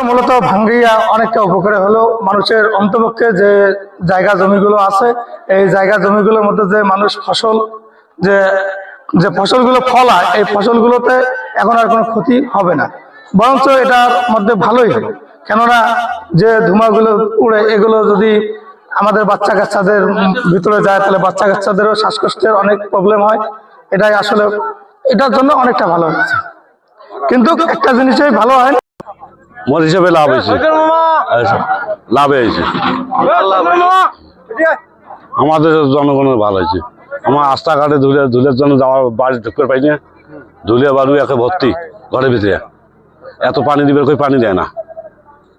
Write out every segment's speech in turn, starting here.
মূলত ভাঙ্গিয়া অনেকটা উপকারে হলো মানুষের অন্তপক্ষে যে জায়গা জমিগুলো আছে এই জায়গা জমিগুলোর মধ্যে যে মানুষ ফসল যে যে ফসলগুলো ফলায় এই ফসলগুলোতে এখন আর কোনো ক্ষতি হবে না, বরঞ্চ এটার মধ্যে ভালোই হবে। কেননা যে ধুমাগুলো উড়ে এগুলো যদি আমাদের বাচ্চা কাচ্চাদের ভিতরে যায় তাহলে বাচ্চা কাচ্চাদেরও শ্বাসকষ্টের অনেক প্রবলেম হয়। এটাই আসলে এটার জন্য অনেকটা ভালো হচ্ছে, কিন্তু একটা জিনিসই ভালো হয় মোট হিসাবে লাভ হয়েছে, লাভ হয়েছে আমাদের জনগণের ভালো হয়েছে। আমার রাস্তাঘাটে ধুলের জন্য যাওয়ার বাড়ি ঢুকতে পাই না, ধুলে বালু একে ভর্তি ঘরের ভিতরে, এত পানি দিবে কই পানি দেয় না।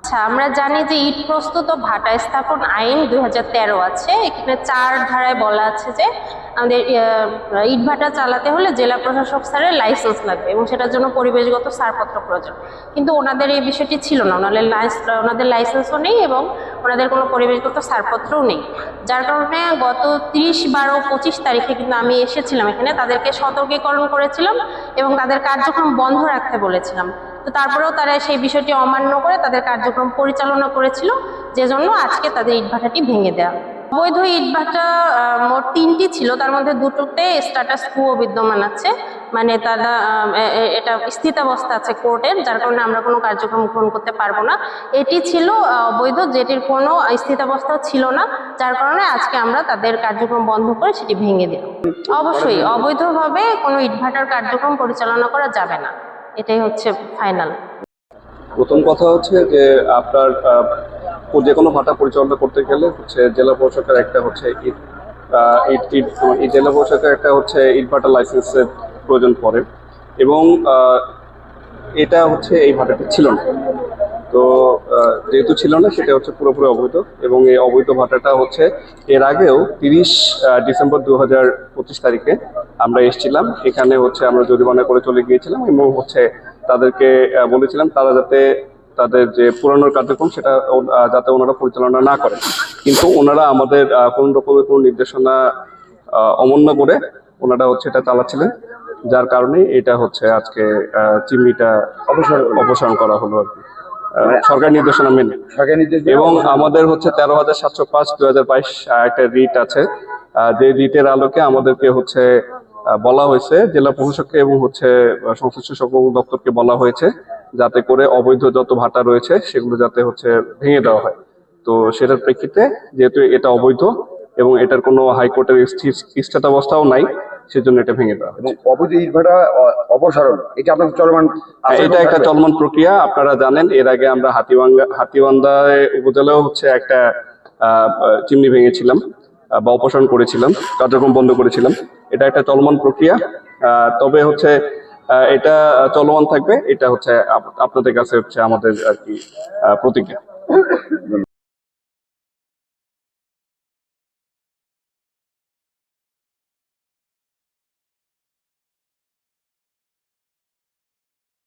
আচ্ছা, আমরা জানি যে ইট প্রস্তুত ও ভাটা স্থাপন আইন 2013 আছে। এখানে 4 ধারায় বলা আছে যে আমাদের ইট ভাটা চালাতে হলে জেলা প্রশাসক স্যারের লাইসেন্স লাগবে এবং সেটার জন্য পরিবেশগত ছাড়পত্র প্রয়োজন। কিন্তু ওনাদের এই বিষয়টি ছিল না, ওনাদের লাইসেন্সও নেই এবং ওনাদের কোনো পরিবেশগত ছাড়পত্রও নেই। যার কারণে গত 30/12/25 তারিখে কিন্তু আমি এসেছিলাম এখানে, তাদেরকে সতর্কীকরণ করেছিলাম এবং তাদের কার্যক্রম বন্ধ রাখতে বলেছিলাম। তো তারপরেও তারা সেই বিষয়টি অমান্য করে তাদের কার্যক্রম পরিচালনা করেছিল, যে জন্য আজকে তাদের ইটভাটাটি ভেঙে দেওয়া। অবৈধ ইটভাটা মোট 3টি ছিল, তার মধ্যে 2টোতে স্ট্যাটাস কুও বিদ্যমান আছে, মানে তারা এটা স্থিতাবস্থা আছে কোর্টের, যার কারণে আমরা কোনো কার্যক্রম গ্রহণ করতে পারবো না। এটি ছিল অবৈধ, যেটির কোনো স্থিতাবস্থা ছিল না, যার কারণে আজকে আমরা তাদের কার্যক্রম বন্ধ করে সেটি ভেঙে দিলাম। অবশ্যই অবৈধভাবে কোনো ইটভাটার কার্যক্রম পরিচালনা করা যাবে না, এটাই হচ্ছে ফাইনাল। প্রথম কথা হচ্ছে যে আপনার যে কোনো ভাটা পরিচালনা করতে গেলে হচ্ছে জেলা প্রশাসকের একটা হচ্ছে জেলা প্রশাসকের একটা হচ্ছে ইট ভাটা লাইসেন্সের প্রয়োজন পড়ে এবং এটা হচ্ছে এই ভাটাটি ছিল না। তো যেহেতু ছিল না সেটা হচ্ছে পুরোপুরি অবৈধ এবং এই অবৈধ ভাটাটা হচ্ছে এর আগেও 30 ডিসেম্বর 2025 তারিখে আমরা এসেছিলাম এখানে, হচ্ছে আমরা জরিমানা করে চলে গিয়েছিলাম এবং হচ্ছে তাদেরকে বলেছিলাম তারা যাতে তাদের যে পুরানোর কার্যক্রম সেটা যাতে ওনারা পরিচালনা না করেন, কিন্তু ওনারা আমাদের কোন রকমের কোনো নির্দেশনা অমান্য করে ওনারা হচ্ছে এটা চালাচ্ছিলেন, যার কারণে এটা হচ্ছে আজকে চিমনিটা অপসারণ করা হলো আর কি, সরকারি নির্দেশনা মেনে। এবং আমাদের হচ্ছে 13,705/2022 একটা রিট আছে, যে রিটের আলোকে আমাদেরকে হচ্ছে বলা হয়েছে জেলা প্রশাসককে এবং হচ্ছে সংশ্লিষ্ট সকল দপ্তরকে বলা হয়েছে যাতে করে অবৈধ যত ভাটা রয়েছে সেগুলো যাতে হচ্ছে ভেঙে দেওয়া হয়। তো সেটার প্রেক্ষিতে যেহেতু এটা অবৈধ এবং এটার কোনো হাইকোর্টের স্থিতাবস্থাও নাই, সেজন্য এটা ভেঙে দেওয়া এবং অবৈধ ইটভাটা অপসারণ এটা আপনাদের চলমান, এটা একটা চলমান প্রক্রিয়া। আপনারা জানেন এর আগে আমরা হাতীবান্ধা উপজেলাও হচ্ছে একটা চিমনি ভেঙেছিলাম বা অপসারণ করেছিলাম, কার্যক্রম বন্ধ করেছিলাম। এটা একটা চলমান প্রক্রিয়া, তবে হচ্ছে এটা চলমান থাকবে, এটা হচ্ছে আপনাদের কাছে হচ্ছে আমাদের আর কি প্রতিজ্ঞা।